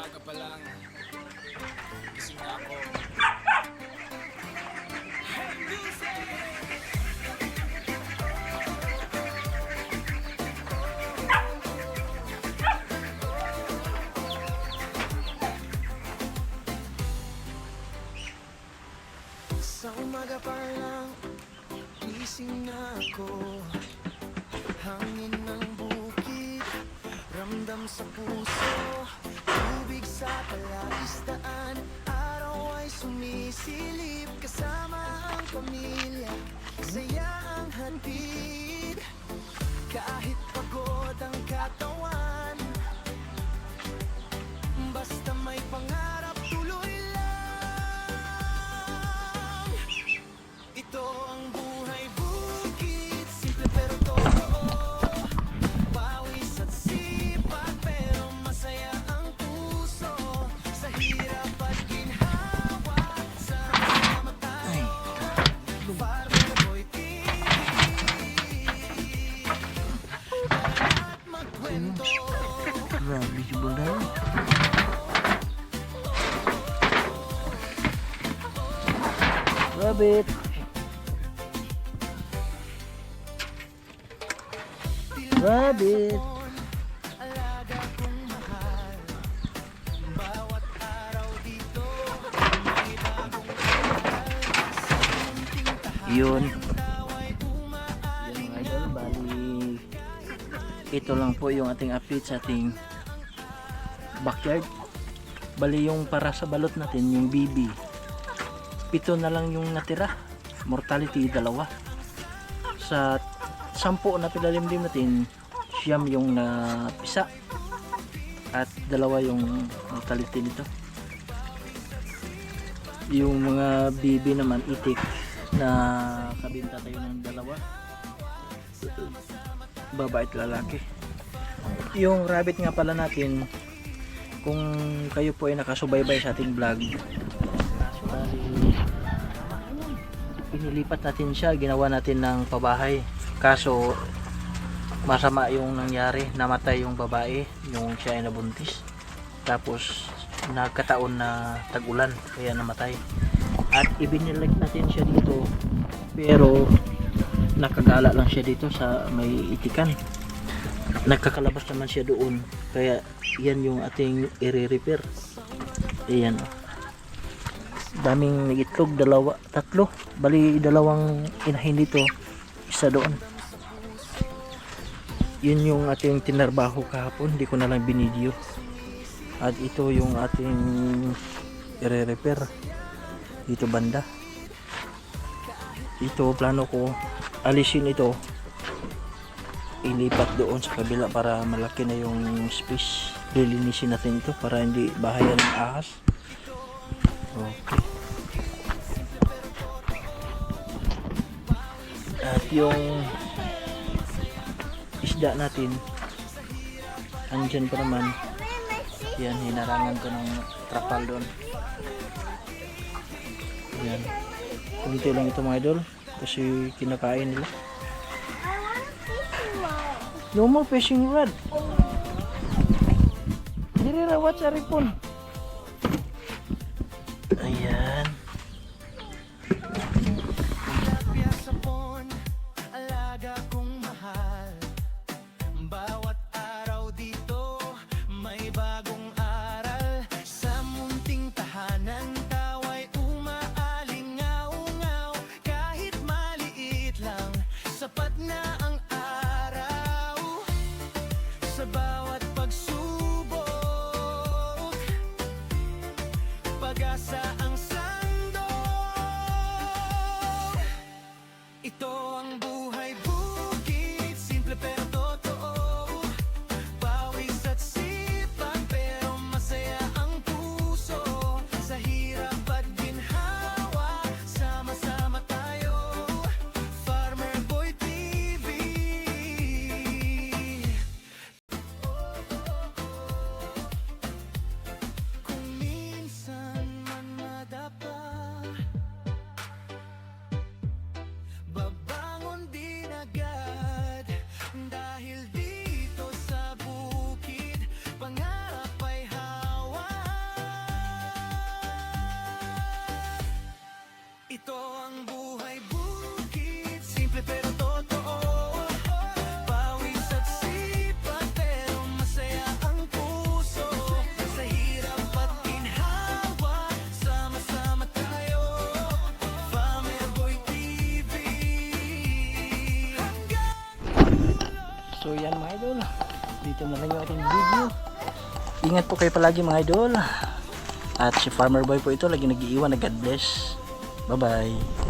umaga pa lang, gising na ako. Sa umaga pa lang, gising na ako. Hangin ng bukid, ramdam sa puso. Tubig sa kalaistaan, araw ay sumisilip. Kasama ang pamilya, saya ang hatid. Kahit pagod ang katawan, basta may pangarap, tuloy lang. Ito ang buhay bukid, simple pero totoo. Pawis at sipag pero masaya ang puso. Sa hirap at ginhawa, sama tayo. Farmer Boy TV, tara at magkwento. Grabe si Bulay. Rabbit. Rabbit. Alaga kong mahal, bawat araw dito may bagong aral. Sa munting tahanan Yun. ay umaaling. Yan idol, bali ito lang po yung ating update sa ating backyard. Bali yung para sa balot natin, yung BB, 7 na lang yung natira. Mortality 2. Sa 10 na pilalimlim natin, siyam yung napisa at 2 yung mortality nito. Yung mga BB naman itik na kabinta tayo ng 2, babae at lalaki. Yung rabbit nga pala natin, kung kayo po ay nakasubaybay sa ating vlog, inilipat natin siya, ginawa natin ng pabahay. Kaso masama yung nangyari, namatay yung babae, yung siya ay nabuntis. Tapos nagkataon na tag-ulan, kaya namatay. At ibinilag natin siya dito, pero nakagala lang siya dito sa may itikan. Nagkakalabas naman siya doon, kaya yan yung ating i-repair. Ayan, daming itlog, 2, 3, bali 2 inahin dito, isa doon. Yun yung ating tinarbaho kahapon, hindi ko na lang binideo. At ito yung ating i-repair dito banda. Ito plano ko alisin ito, ilipat doon sa kabila para malaki na yung space. Lilinisin natin ito para hindi bahayan ng ahas. Okay. At yung isda natin andyan pa naman. Yan, hinarangan ko ng trapal doon. Yan, kunti lang ito mga idol kasi kinakain nila. No more fishing rod. Diri ra watch aripon. Ayan. Tilapia sapon, alaga kong mahal. Bawat araw dito may bagong aral. Sa munting tahanan tawa'y umaalingaw-ngaw. Kahit maliit lang, sapat na ang araw. Sa bawat pagsubok, pag-asa ang sa Ang buhay bukid, simple pero totoo. Pawis at sipag pero masaya ang puso. Sa hirap at ginhawa, sama-sama tayo. Farmer Boy TV. So yan mga idol, dito na lang yung ating video. Ingat po kayo palagi mga idol. At si Farmer Boy po ito lagi nag-iiwan na God bless. Bye bye.